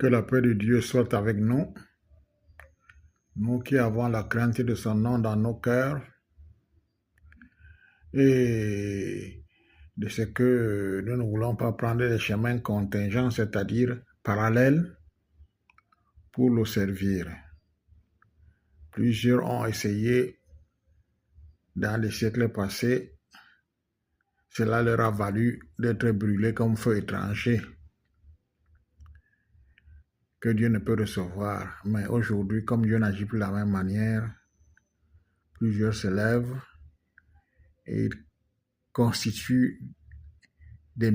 Que la paix de Dieu soit avec nous, nous qui avons la crainte de son nom dans nos cœurs et de ce que nous ne voulons pas prendre des chemins contingents, c'est-à-dire parallèles, pour le servir. Plusieurs ont essayé dans les siècles passés, cela leur a valu d'être brûlés comme feu étranger que Dieu ne peut recevoir. Mais aujourd'hui, comme Dieu n'agit plus de la même manière, plusieurs se lèvent et constituent des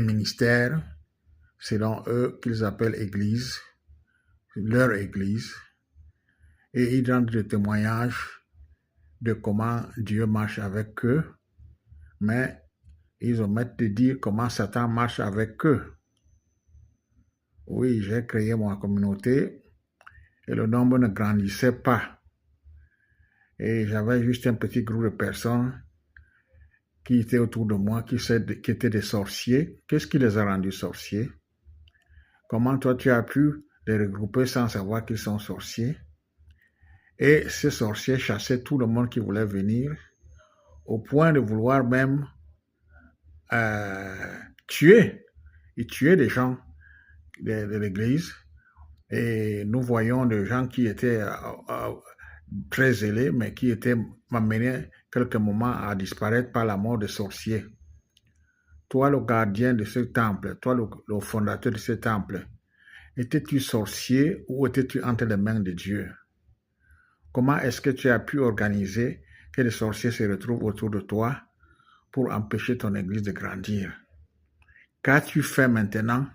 ministères, selon eux, qu'ils appellent Église, leur Église, et ils rendent des témoignages de comment Dieu marche avec eux, mais ils omettent de dire comment Satan marche avec eux. Oui, j'ai créé ma communauté et le nombre ne grandissait pas. Et j'avais juste un petit groupe de personnes qui étaient autour de moi, qui étaient des sorciers. Qu'est-ce qui les a rendus sorciers? Comment toi tu as pu les regrouper sans savoir qu'ils sont sorciers? Et ces sorciers chassaient tout le monde qui voulait venir, au point de vouloir même tuer. Ils tuaient des gens de l'église. Et nous voyons des gens qui étaient très zélés, mais qui étaient amenés quelques moments à disparaître par la mort des sorciers. Toi, le gardien de ce temple, toi, le fondateur de ce temple, étais-tu sorcier ou étais-tu entre les mains de Dieu? Comment est-ce que tu as pu organiser que les sorciers se retrouvent autour de toi pour empêcher ton église de grandir? Qu'as-tu fait maintenant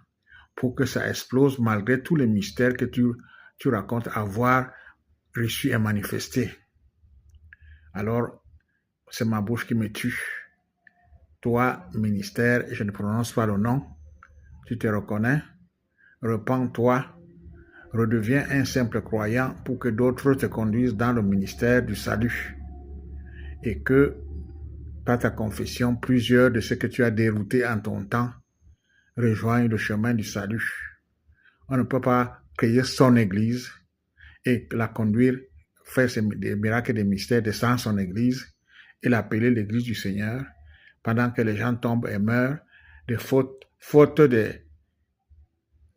pour que ça explose malgré tous les mystères que tu racontes avoir reçus et manifestés? Alors, c'est ma bouche qui me tue. Toi, ministère, je ne prononce pas le nom, tu te reconnais? Repends-toi, redeviens un simple croyant pour que d'autres te conduisent dans le ministère du salut. Et que, par ta confession, plusieurs de ceux que tu as déroutés en ton temps rejoignent le chemin du salut. On ne peut pas créer son église et la conduire, faire des miracles et des mystères sans son église et l'appeler l'église du Seigneur pendant que les gens tombent et meurent de faute de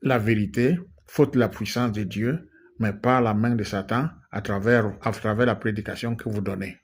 la vérité, faute de la puissance de Dieu, mais par la main de Satan à travers la prédication que vous donnez.